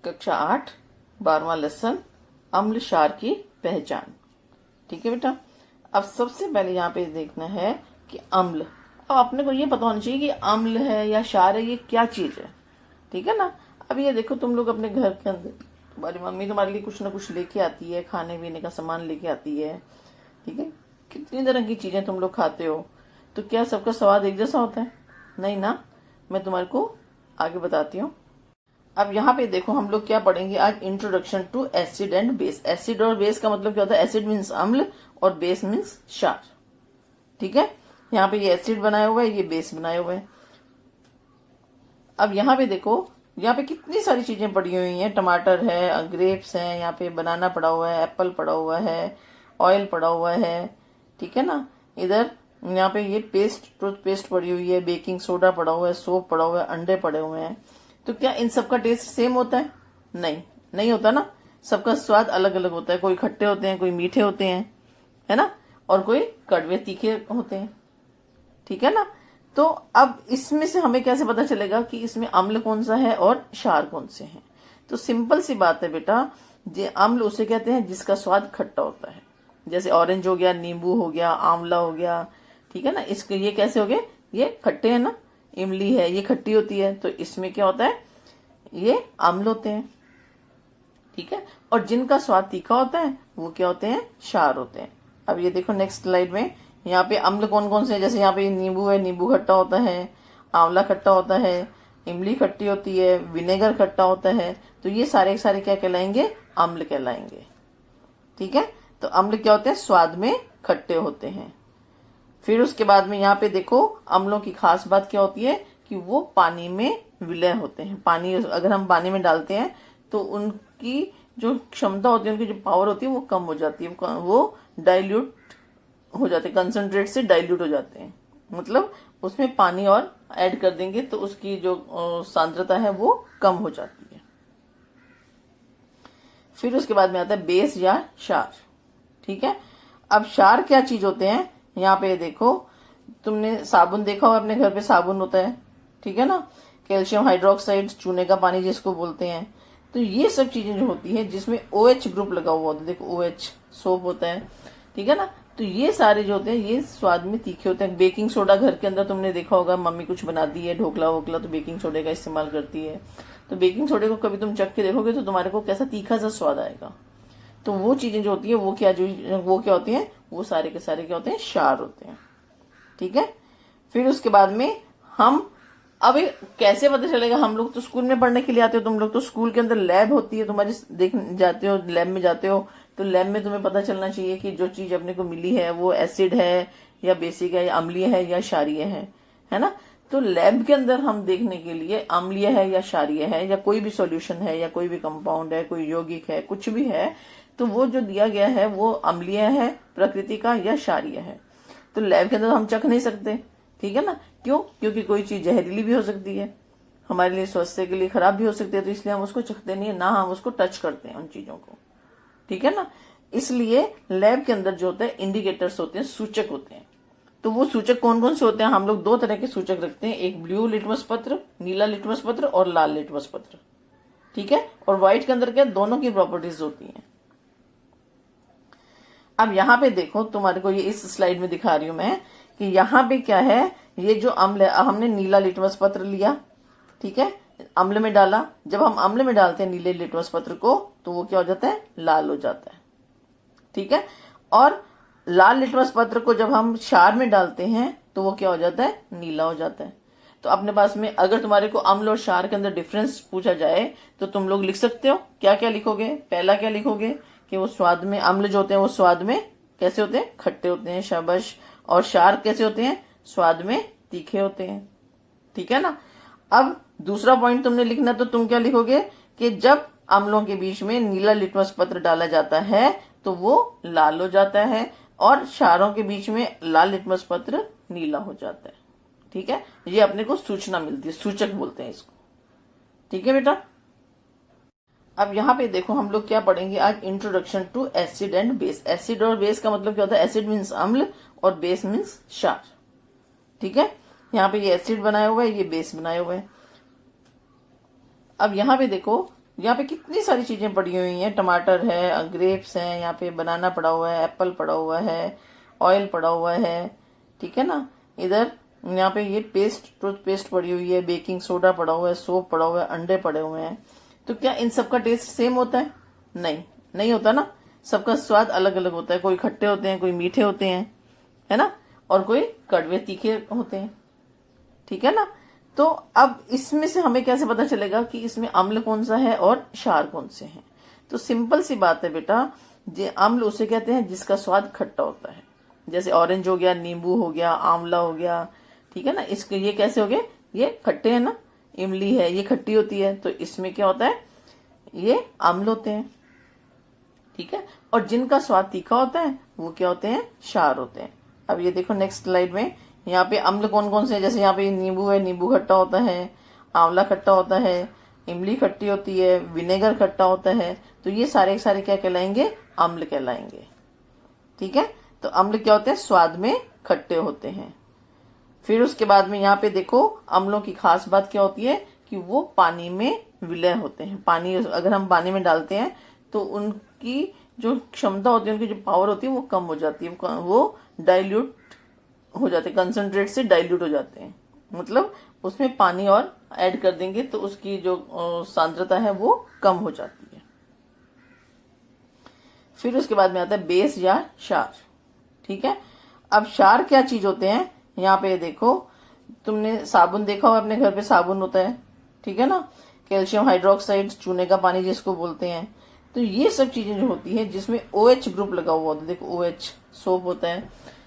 कक्षा 8 12वां लेसन अम्ल क्षार की पहचान। ठीक है बेटा, अब सबसे पहले यहाँ पे देखना है कि अम्ल, अब अपने को ये पता होना चाहिए कि अम्ल है या क्षार है, ये क्या चीज है। ठीक है ना। अब ये देखो, तुम लोग अपने घर के अंदर तुम्हारी मम्मी तुम्हारे लिए कुछ ना कुछ लेके आती है, खाने पीने का सामान लेके आती है। ठीक है, कितनी तरह की चीजें तुम लोग खाते हो, तो क्या सबका स्वाद एक जैसा होता है? नहीं ना। मैं तुम्हारे को आगे बताती हूँ। अब यहाँ पे देखो, हम लोग क्या पढ़ेंगे आज, introduction to acid and base. Acid और बेस का मतलब क्या होता है? एसिड मीन्स अम्ल और बेस मीन्स क्षार। ठीक है, यहाँ पे ये एसिड बनाया हुआ है, ये बेस बनाया हुआ है। अब यहाँ पे देखो, यहाँ पे कितनी सारी चीजें पड़ी हुई हैं। टमाटर है, ग्रेप्स है, यहाँ पे बनाना पड़ा हुआ है, एप्पल पड़ा हुआ है, ऑयल पड़ा हुआ है। ठीक है ना। इधर यहाँ पे ये पेस्ट, टूथपेस्ट पड़ी हुई है, बेकिंग सोडा पड़ा हुआ है, सोप पड़ा हुआ है, अंडे पड़े हुए हैं। तो क्या इन सबका टेस्ट सेम होता है? नहीं, नहीं होता ना। सबका स्वाद अलग अलग होता है। कोई खट्टे होते हैं, कोई मीठे होते हैं, है ना, और कोई कड़वे तीखे होते हैं। ठीक है ना। तो अब इसमें से हमें कैसे पता चलेगा कि इसमें अम्ल कौन सा है और क्षार कौन से हैं? तो सिंपल सी बात है बेटा, जे अम्ल उसे कहते हैं जिसका स्वाद खट्टा होता है। जैसे ऑरेंज हो गया, नींबू हो गया, आंवला हो गया। ठीक है ना। इसके ये कैसे हो गए? ये खट्टे हैं ना। इमली है, ये खट्टी होती है, तो इसमें क्या होता है? ये अम्ल होते हैं। ठीक है। और जिनका स्वाद तीखा होता है वो क्या होते हैं? क्षार होते हैं। अब ये देखो नेक्स्ट स्लाइड में, यहाँ पे अम्ल कौन कौन से हैं। जैसे यहाँ पे नींबू है, नींबू खट्टा होता है, आंवला खट्टा होता है, इमली खट्टी होती है, विनेगर खट्टा होता है। तो ये सारे सारे क्या कहलाएंगे? अम्ल कहलाएंगे। ठीक है। तो अम्ल क्या होते हैं? स्वाद में खट्टे होते हैं। फिर उसके बाद में यहाँ पे देखो, अम्लों की खास बात क्या होती है कि वो पानी में विलय होते हैं। पानी अगर हम पानी में डालते हैं तो उनकी जो क्षमता होती है, उनकी जो पावर होती है वो कम हो जाती है, वो डाइल्यूट हो जाते हैं, कंसंट्रेट से डाइल्यूट हो जाते हैं। मतलब उसमें पानी और ऐड कर देंगे तो उसकी जो सांद्रता है वो कम हो जाती है। फिर उसके बाद में आता है बेस या क्षार। ठीक है। अब क्षार क्या चीज होते हैं? यहाँ पे देखो, तुमने साबुन देखा हो, अपने घर पे साबुन होता है। ठीक है ना। कैल्शियम हाइड्रोक्साइड, चूने का पानी जिसको बोलते हैं। तो ये सब चीजें जो होती है जिसमें OH ग्रुप लगा हुआ होता है। देखो OH सोप होता है। ठीक है ना। तो ये सारे जो होते हैं ये स्वाद में तीखे होते हैं। बेकिंग सोडा घर के अंदर तुमने देखा होगा, मम्मी कुछ बनाती है, ढोकला वोकला, तो बेकिंग सोडे का इस्तेमाल करती है। तो बेकिंग सोडे को कभी तुम चख के देखोगे तो तुम्हारे को कैसा तीखा सा स्वाद आएगा। तो वो चीजें जो होती है वो क्या होती है? वो सारे के सारे क्या होते हैं? क्षार होते हैं। ठीक है। फिर उसके बाद में हम अब कैसे पता चलेगा? हम लोग तो स्कूल में पढ़ने के लिए आते हो, तुम लोग तो स्कूल के अंदर लैब होती है तुम्हारी, देख जाते हो, लैब में जाते हो, तो लैब में तुम्हें पता चलना चाहिए कि जो चीज अपने को मिली है वो एसिड है या बेसिक है या अम्लीय है या क्षारीय है ना। तो लैब के अंदर हम देखने के लिए अम्लीय है या क्षारीय है या कोई भी सॉल्यूशन है या कोई भी कंपाउंड है, कोई यौगिक है, कुछ भी है, तो वो जो दिया गया है वो अम्लीय है प्रकृति का या क्षारीय है। तो लैब के अंदर हम चख नहीं सकते। ठीक है ना। क्यों? क्योंकि कोई चीज जहरीली भी हो सकती है, हमारे लिए स्वास्थ्य के लिए खराब भी हो सकती है, तो इसलिए हम उसको चखते नहीं है ना, हम उसको टच करते हैं उन चीजों को। ठीक है ना। इसलिए लैब के अंदर जो होता है इंडिकेटर्स होते हैं, सूचक होते हैं। तो वो सूचक कौन कौन से होते हैं? हम लोग 2 तरह के सूचक रखते हैं, एक ब्लू लिटमस पत्र, नीला लिटमस पत्र, और लाल लिटमस पत्र। ठीक है। और व्हाइट के अंदर क्या, दोनों की प्रॉपर्टीज होती हैं। अब यहाँ पे देखो, तुम्हारे को ये इस स्लाइड में दिखा रही हूं मैं कि यहाँ पे क्या है, ये जो अम्ल है, हमने नीला लिटमस पत्र लिया। ठीक है। अम्ल में डाला। जब हम अम्ल में डालते हैं नीले लिटमस पत्र को तो वो क्या हो जाता है? लाल हो जाता है। ठीक है। और लाल लिटमस पत्र को जब हम क्षार में डालते हैं तो वो क्या हो जाता है? नीला हो जाता है। तो अपने पास में अगर तुम्हारे को अम्ल और क्षार के अंदर डिफरेंस पूछा जाए तो तुम लोग लिख सकते हो। क्या क्या लिखोगे? पहला क्या लिखोगे कि वो स्वाद में, अम्ल जो होते हैं वो स्वाद में कैसे होते हैं? खट्टे होते हैं, शाबाश। और क्षार कैसे होते हैं? स्वाद में तीखे होते हैं। ठीक है ना। अब दूसरा पॉइंट तुमने लिखना, तो तुम क्या लिखोगे कि जब अम्लों के बीच में नीला लिटमस पत्र डाला जाता है तो वो लाल हो जाता है, और क्षारों के बीच में लाल लिटमस पत्र नीला हो जाता है। ठीक है। ये अपने को सूचना मिलती है, सूचक बोलते हैं इसको। ठीक है बेटा। अब यहाँ पे देखो, हम लोग क्या पढ़ेंगे आज, introduction to acid and base. Acid और बेस का मतलब क्या होता है? एसिड मीन्स अम्ल और बेस मीन्स क्षार। ठीक है। यहाँ पे ये एसिड बनाया हुआ है, ये बेस बनाया हुआ है। अब यहाँ पे देखो, यहाँ पे कितनी सारी चीजें पड़ी हुई हैं, टमाटर है, ग्रेप्स हैं, यहाँ पे बनाना पड़ा हुआ है, एप्पल पड़ा हुआ है, ऑयल पड़ा हुआ है, ठीक है ना। इधर यहाँ पे ये पेस्ट, टूथपेस्ट पड़ी हुई है, बेकिंग सोडा पड़ा हुआ है, सोप पड़ा हुआ है, अंडे पड़े हुए हैं। तो क्या इन सबका टेस्ट सेम होता है? नहीं, नहीं होता ना। सबका स्वाद अलग अलग होता है। कोई खट्टे होते हैं, कोई मीठे होते हैं, है ना, और कोई कड़वे तीखे होते हैं, ठीक है ना। तो अब इसमें से हमें कैसे पता चलेगा कि इसमें अम्ल कौन सा है और क्षार कौन से हैं? तो सिंपल सी बात है बेटा, जे अम्ल उसे कहते हैं जिसका स्वाद खट्टा होता है। जैसे ऑरेंज हो गया, नींबू हो गया, आंवला हो गया, ठीक है ना। इसके ये कैसे हो गए? ये खट्टे हैं ना। इमली है, ये खट्टी होती है, तो इसमें क्या होता है? ये अम्ल होते हैं, ठीक है। और जिनका स्वाद तीखा होता है वो क्या होते हैं? क्षार होते हैं। अब ये देखो नेक्स्ट स्लाइड में, यहाँ पे अम्ल कौन कौन से हैं। जैसे यहाँ पे नींबू है, नींबू खट्टा होता है, आंवला खट्टा होता है, इमली खट्टी होती है, विनेगर खट्टा होता है। तो ये सारे सारे क्या कहलाएंगे? अम्ल कहलाएंगे, ठीक है। तो अम्ल क्या होते हैं? स्वाद में खट्टे होते हैं। फिर उसके बाद में यहाँ पे देखो, अम्लों की खास बात क्या होती है कि वो पानी में विलय होते हैं। पानी अगर हम पानी में डालते हैं तो उनकी जो क्षमता होती है, उनकी जो पावर होती है वो कम हो जाती है, वो डाइल्यूट हो जाते हैं, कंसंट्रेट से डाइल्यूट हो जाते हैं। मतलब उसमें पानी और ऐड कर देंगे तो उसकी जो सांद्रता है वो कम हो जाती है। फिर उसके बाद में आता है बेस या क्षार, ठीक है। अब क्षार क्या चीज होते हैं? यहाँ पे देखो, तुमने साबुन देखा हो, अपने घर पे साबुन होता है, ठीक है ना। कैल्शियम हाइड्रोक्साइड, चूने का पानी जिसको बोलते हैं। तो ये सब चीजें जो होती है जिसमें OH ग्रुप लगा हुआ होता है, देखो OH सोप होता है,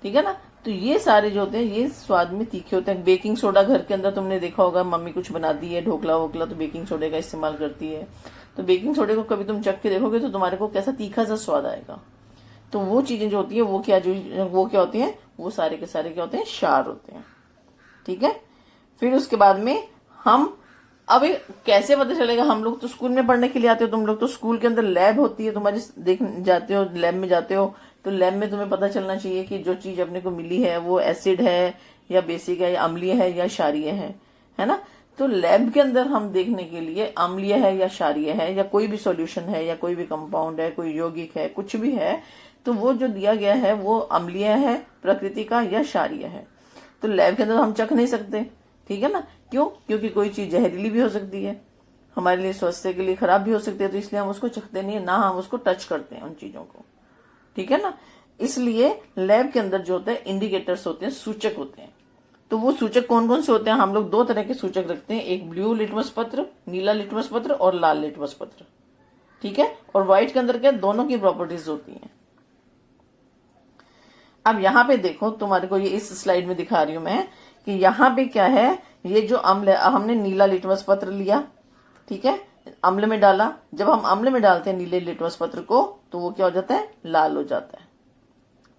ठीक है ना। तो ये सारे जो होते हैं ये स्वाद में तीखे होते हैं। बेकिंग सोडा घर के अंदर तुमने देखा होगा, मम्मी कुछ बनाती है, ढोकला वोकला, तो बेकिंग सोडे का इस्तेमाल करती है। तो बेकिंग सोडे को कभी तुम चख के देखोगे तो तुम्हारे को कैसा तीखा सा स्वाद आएगा। तो वो चीजें जो होती है वो क्या होती है? वो सारे के सारे क्या होते हैं? क्षार होते हैं, ठीक है। फिर उसके बाद में हम अब कैसे पता चलेगा? हम लोग तो स्कूल में पढ़ने के लिए आते हो, तुम लोग तो स्कूल के अंदर लैब होती है तुम्हारी, देख जाते हो, लैब में जाते हो, तो लैब में तुम्हें पता चलना चाहिए कि जो चीज अपने को मिली है वो एसिड है या बेसिक है या अम्लीय है या क्षारीय है ना। तो लैब के अंदर हम देखने के लिए अम्लीय है या क्षारीय है या कोई भी सॉल्यूशन है या कोई भी कंपाउंड है, कोई यौगिक है, कुछ भी है, तो वो जो दिया गया है वो अम्लीय है प्रकृति का या क्षारीय है। तो लैब के अंदर हम चख नहीं सकते, ठीक है ना। क्यों? क्योंकि कोई चीज जहरीली भी हो सकती है, हमारे लिए स्वास्थ्य के लिए खराब भी हो सकती है, तो इसलिए हम उसको चखते नहीं है ना, हम उसको टच करते हैं उन चीजों को, ठीक है ना। इसलिए लैब के अंदर जो होते हैं इंडिकेटर्स होते हैं, सूचक होते हैं। तो वो सूचक कौन कौन से होते हैं? हम लोग दो तरह के सूचक रखते हैं, एक ब्लू लिटमस पत्र, नीला लिटमस पत्र और लाल लिटमस पत्र, ठीक है। और व्हाइट के अंदर क्या, दोनों की प्रॉपर्टीज होती हैं। अब यहाँ पे देखो, तुम्हारे को ये इस स्लाइड में दिखा रही हूं मैं कि यहाँ पे क्या है, ये जो अम्ल है, हमने नीला लिटमस पत्र लिया, ठीक है, अम्ल में डाला। जब हम अम्ल में डालते हैं नीले लिटमस पत्र को तो वो क्या हो जाता है? लाल हो जाता है,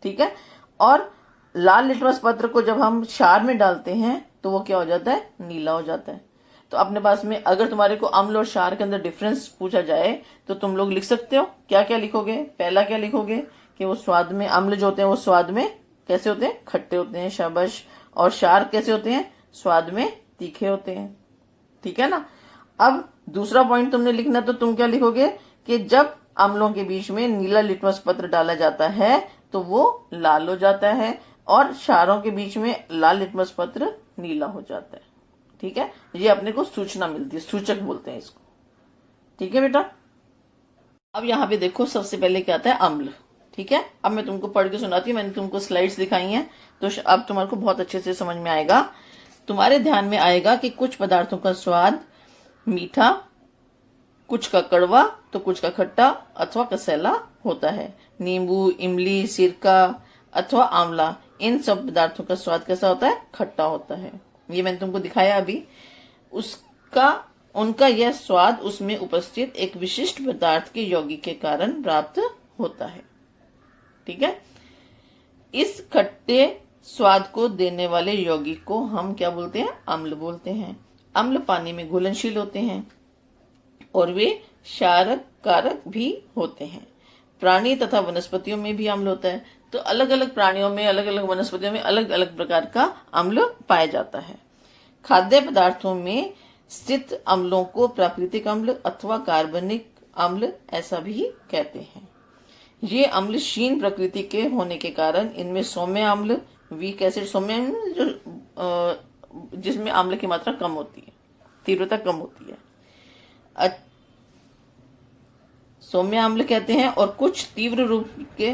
ठीक है। और लाल लिटमस पत्र को जब हम क्षार में डालते हैं तो वो क्या हो जाता है? नीला हो जाता है। तो अपने पास में अगर तुम्हारे को अम्ल और क्षार के अंदर डिफरेंस पूछा जाए तो तुम लोग लिख सकते हो, क्या क्या लिखोगे? पहला क्या लिखोगे कि वो स्वाद में, अम्ल जो होते हैं वो स्वाद में कैसे होते हैं? खट्टे होते हैं, शाबाश। और क्षार कैसे होते हैं? स्वाद में तीखे होते हैं, ठीक है ना। अब दूसरा पॉइंट तुमने लिखना, तो तुम क्या लिखोगे कि जब अम्लों के बीच में नीला लिटमस पत्र डाला जाता है तो वो लाल हो जाता है और क्षारों के बीच में लाल लिटमस पत्र नीला हो जाता है, ठीक है। ये अपने को सूचना मिलती है, सूचक बोलते हैं इसको, ठीक है बेटा। अब यहाँ पे देखो, सबसे पहले क्या आता है? अम्ल, ठीक है। अब मैं तुमको पढ़ के सुनाती हूँ, मैंने तुमको स्लाइड्स दिखाई हैं तो अब तुम्हारे को बहुत अच्छे से समझ में आएगा। तुम्हारे ध्यान में आएगा कि कुछ पदार्थों का स्वाद मीठा, कुछ का कड़वा तो कुछ का खट्टा अथवा कसैला होता है। नींबू, इमली, सिरका अथवा आंवला, इन सब पदार्थों का स्वाद कैसा होता है? खट्टा होता है। ये मैंने तुमको दिखाया अभी। उनका यह स्वाद उसमें उपस्थित एक विशिष्ट पदार्थ के यौगिक के कारण प्राप्त होता है, ठीक है। इस खट्टे स्वाद को देने वाले यौगिक को हम क्या बोलते हैं? अम्ल बोलते हैं। अम्ल पानी में घुलनशील होते हैं और वे क्षारक कारक भी होते हैं। प्राणी तथा वनस्पतियों में भी अम्ल होता है। तो अलग अलग प्राणियों में, अलग अलग वनस्पतियों में अलग अलग प्रकार का अम्ल पाया जाता है। खाद्य पदार्थों में स्थित अम्लों को प्राकृतिक अम्ल अथवा कार्बनिक अम्ल ऐसा भी कहते हैं। ये अम्ल क्षीण प्रकृति के होने के कारण इनमें सौम्य अम्ल, वीक एसिड, सौम्य अम्ल जो जिसमें अम्ल की मात्रा कम होती है, तीव्रता कम होती है, सौम्य अम्ल कहते हैं। और कुछ तीव्र रूप के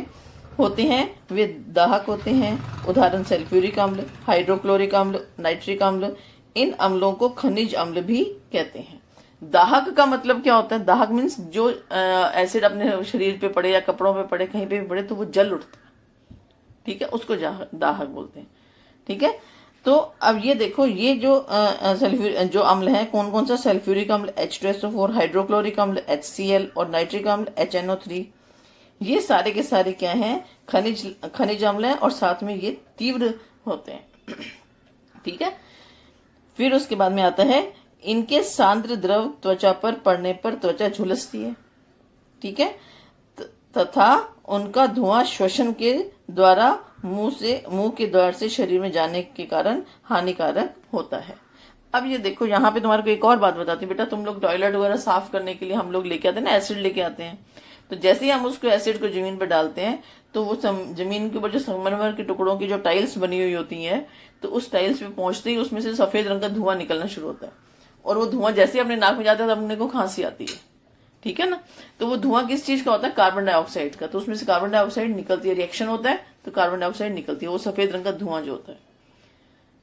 होते हैं, वे दाहक होते हैं। उदाहरण सल्फ्यूरिक अम्ल, हाइड्रोक्लोरिक अम्ल, नाइट्रिक अम्ल। इन अम्लों को खनिज अम्ल भी कहते हैं। दाहक का मतलब क्या होता है? दाहक मीन्स जो एसिड अपने शरीर पे पड़े या कपड़ों पे पड़े, कहीं पे भी पड़े तो वो जल उठता है, ठीक है, उसको दाहक बोलते हैं, ठीक है। तो अब ये देखो, ये जो जो अम्ल है, कौन कौन सा? सल्फ्यूरिक अम्ल H2SO4, हाइड्रोक्लोरिक अम्ल HCl और नाइट्रिक अम्ल HNO3। ये सारे के सारे क्या हैं? खनिज अम्ल हैं और साथ में ये तीव्र होते हैं, ठीक है। फिर उसके बाद में आता है, इनके सांद्र द्रव त्वचा पर पड़ने पर त्वचा झुलसती है, ठीक है, तथा उनका धुआं श्वसन के द्वारा मुंह के द्वार से शरीर में जाने के कारण हानिकारक होता है। अब ये देखो, यहाँ पे तुम्हारे को एक और बात बताती हूँ बेटा। तुम लोग टॉयलेट वगैरह साफ करने के लिए हम लोग लेके आते हैं ना, एसिड लेके आते हैं। तो जैसे ही हम उसको एसिड को जमीन पर डालते हैं तो वो जमीन के ऊपर जो संगमरमर के टुकड़ों की जो टाइल्स बनी हुई होती हैं, तो उस टाइल्स पे पहुंचते ही उसमें से सफेद रंग का धुआं निकलना शुरू होता है। और वो धुआं जैसे ही अपने नाक में जाता है तब अपने को खांसी आती है, ठीक है ना। तो वो धुआं किस चीज का होता है? कार्बन डाइऑक्साइड का। तो उसमें से कार्बन डाइऑक्साइड निकलती है, रिएक्शन होता है तो कार्बन डाइऑक्साइड निकलती है, वो सफेद रंग का धुआं जो होता है,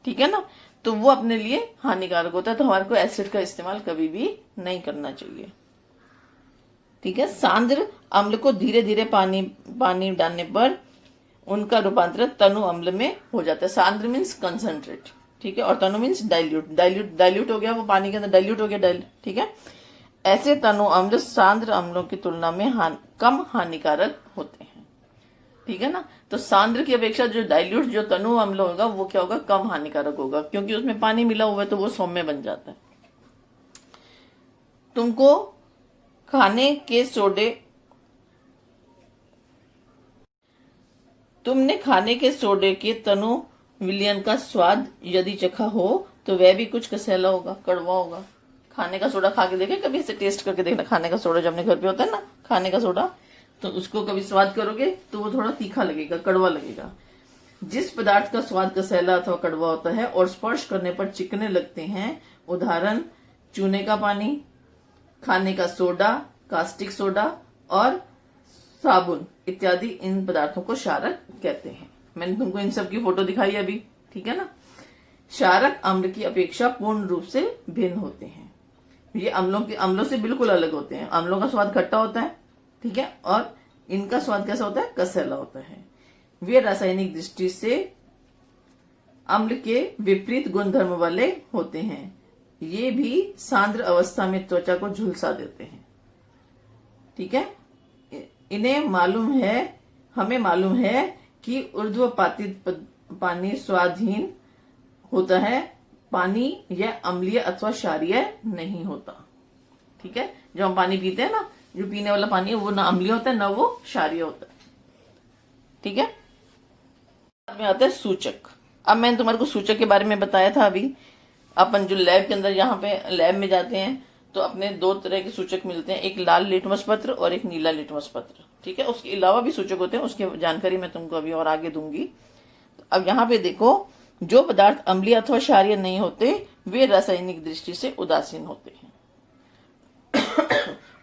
ठीक है ना। तो वो अपने लिए हानिकारक होता है। तो हमारे को एसिड का इस्तेमाल कभी भी नहीं करना चाहिए, ठीक है। सांद्र अम्ल को धीरे धीरे पानी डालने पर उनका रूपांतरण तनु अम्ल में हो जाता है। सांद्र मीन्स कंसंट्रेट, ठीक है, और तनु मीन्स डाइल्यूट हो गया, वो पानी के अंदर डाइल्यूट हो गया, ठीक है। ऐसे तनु अम्ल सांद्र अम्लों की तुलना में कम हानिकारक होते हैं, ठीक है ना। तो सांद्र की अपेक्षा जो डाइल्यूट, जो तनु अम्ल होगा, वो क्या होगा? कम हानिकारक होगा, क्योंकि उसमें पानी मिला हुआ है तो वो सौम्य बन जाता है। तुमने खाने के सोडे के तनु विलयन का स्वाद यदि चखा हो तो वह भी कुछ कसैला होगा, कड़वा होगा। खाने का सोडा खा के देखे कभी, इसे टेस्ट करके देखना। खाने का सोडा जब अपने घर पे होता है ना, खाने का सोडा, तो उसको कभी स्वाद करोगे तो वो थोड़ा तीखा लगेगा, कड़वा लगेगा। जिस पदार्थ का स्वाद कसैला अथवा कड़वा होता है और स्पर्श करने पर चिकने लगते हैं, उदाहरण चूने का पानी, खाने का सोडा, कास्टिक सोडा और साबुन इत्यादि, इन पदार्थों को क्षारक कहते हैं। मैंने तुमको इन सब की फोटो दिखाई अभी, ठीक है ना। क्षारक अम्ल की अपेक्षा पूर्ण रूप से भिन्न होते हैं। ये अम्लों से बिल्कुल अलग होते हैं। अम्लों का स्वाद खट्टा होता है, ठीक है, और इनका स्वाद कैसा होता है? कसैला होता है। वे रासायनिक दृष्टि से अम्ल के विपरीत गुणधर्म वाले होते हैं। ये भी सांद्र अवस्था में त्वचा को झुलसा देते हैं, ठीक है। हमें मालूम है कि ऊर्ध्वपातित पानी स्वादहीन होता है, पानी यह अम्लीय अथवा क्षारीय नहीं होता, ठीक है। जो हम पानी पीते हैं ना, जो पीने वाला पानी है, वो ना अम्लीय होता है ना वो क्षारीय होता है, ठीक है। बाद में आता है सूचक। अब मैंने तुम्हारे को सूचक के बारे में बताया था अभी। अपन जो लैब के अंदर, यहाँ पे लैब में जाते हैं तो अपने दो तरह के सूचक मिलते हैं, एक लाल लिटमस पत्र और एक नीला लिटमस पत्र, ठीक है। उसके अलावा भी सूचक होते हैं, उसकी जानकारी मैं तुमको अभी और आगे दूंगी। तो अब यहाँ पे देखो, जो पदार्थ अम्लीय अथवा क्षारीय नहीं होते वे रासायनिक दृष्टि से उदासीन होते हैं।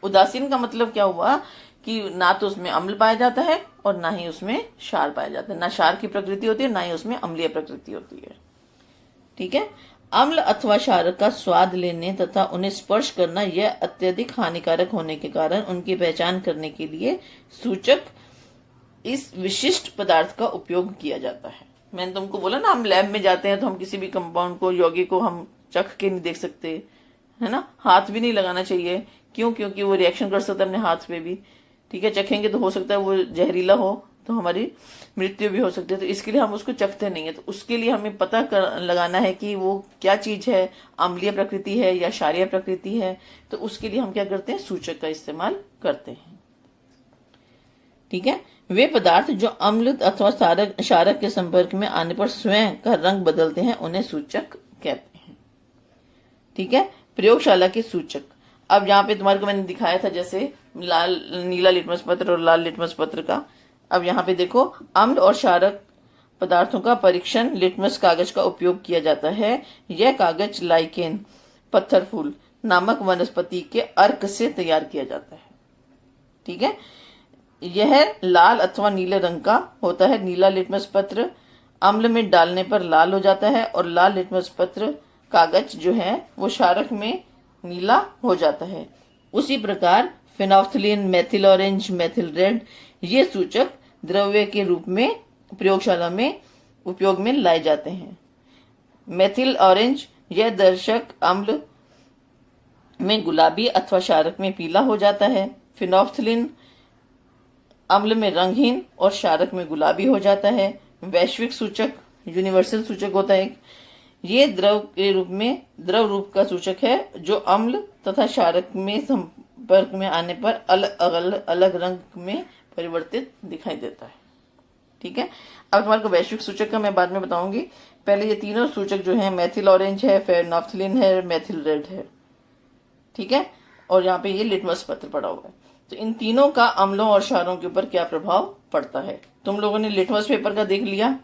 उदासीन का मतलब क्या हुआ कि ना तो उसमें अम्ल पाया जाता है और ना ही उसमें क्षार पाया जाता है। ना क्षार की प्रकृति होती है, ना ही उसमें अम्लीय प्रकृति होती है, ठीक है। अम्ल अथवा क्षार का स्वाद लेने तथा उन्हें स्पर्श करना यह अत्यधिक हानिकारक होने के कारण उनकी पहचान करने के लिए सूचक इस विशिष्ट पदार्थ का उपयोग किया जाता है। मैंने तुमको बोला ना, हम लैब में जाते हैं तो हम किसी भी कंपाउंड को, यौगिक को हम चख के नहीं देख सकते, है ना। हाथ भी नहीं लगाना चाहिए, क्यों? क्योंकि वो रिएक्शन कर सकता है अपने हाथ पे भी, ठीक है। चखेंगे तो हो सकता है वो जहरीला हो तो हमारी मृत्यु भी हो सकती है। तो इसके लिए हम उसको चखते नहीं है। तो उसके लिए हमें पता लगाना है कि वो क्या चीज है, अम्लीय प्रकृति है या क्षारीय प्रकृति है। तो उसके लिए हम क्या करते हैं? सूचक का इस्तेमाल करते हैं, ठीक है। वे पदार्थ जो अम्ल अथवा क्षारक के संपर्क में आने पर स्वयं का रंग बदलते हैं, उन्हें सूचक कहते हैं, ठीक है। प्रयोगशाला के सूचक। अब यहाँ पे तुम्हारे को मैंने दिखाया था जैसे लाल नीला लिटमस पत्र और लाल लिटमस पत्र का। अब यहाँ पे देखो, अम्ल और क्षारक पदार्थों का परीक्षण लिटमस कागज का उपयोग किया जाता है। यह कागज लाइकेन पत्थर फूल नामक वनस्पति के अर्क से तैयार किया जाता है। ठीक है, यह लाल अथवा नीले रंग का होता है। नीला लिटमस पत्र अम्ल में डालने पर लाल हो जाता है और लाल लिटमस पत्र कागज जो है वो क्षारक में नीला हो जाता है। उसी प्रकार phenolphthalein, methyl orange, methyl red ये सूचक द्रव्य के रूप में प्रयोगशाला में उपयोग में लाए जाते हैं। मेथिल ऑरेंज यह दर्शक अम्ल में गुलाबी अथवा क्षारक में पीला हो जाता है। फेनोल्फथालीन अम्ल में रंगहीन और क्षारक में गुलाबी हो जाता है। वैश्विक सूचक यूनिवर्सल सूचक होता है। ये द्रव के रूप में द्रव रूप का सूचक है जो अम्ल तथा क्षारक में संपर्क में आने पर अलग रंग में परिवर्तित दिखाई देता है। ठीक है, अब तुम्हारे को वैश्विक सूचक का मैं बाद में बताऊंगी। पहले ये तीनों सूचक जो है मेथिल ऑरेंज है, फेनोल्फथालीन है, मेथिल रेड है। ठीक है, और यहाँ पे ये लिटमस पत्र पड़ा हुआ है। तो इन तीनों का अम्लों और क्षारों के ऊपर क्या प्रभाव पड़ता है। तुम लोगों ने लिटमस पेपर का देख लिया,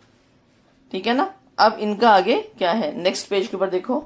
ठीक है ना। अब इनका आगे क्या है, नेक्स्ट पेज के ऊपर देखो।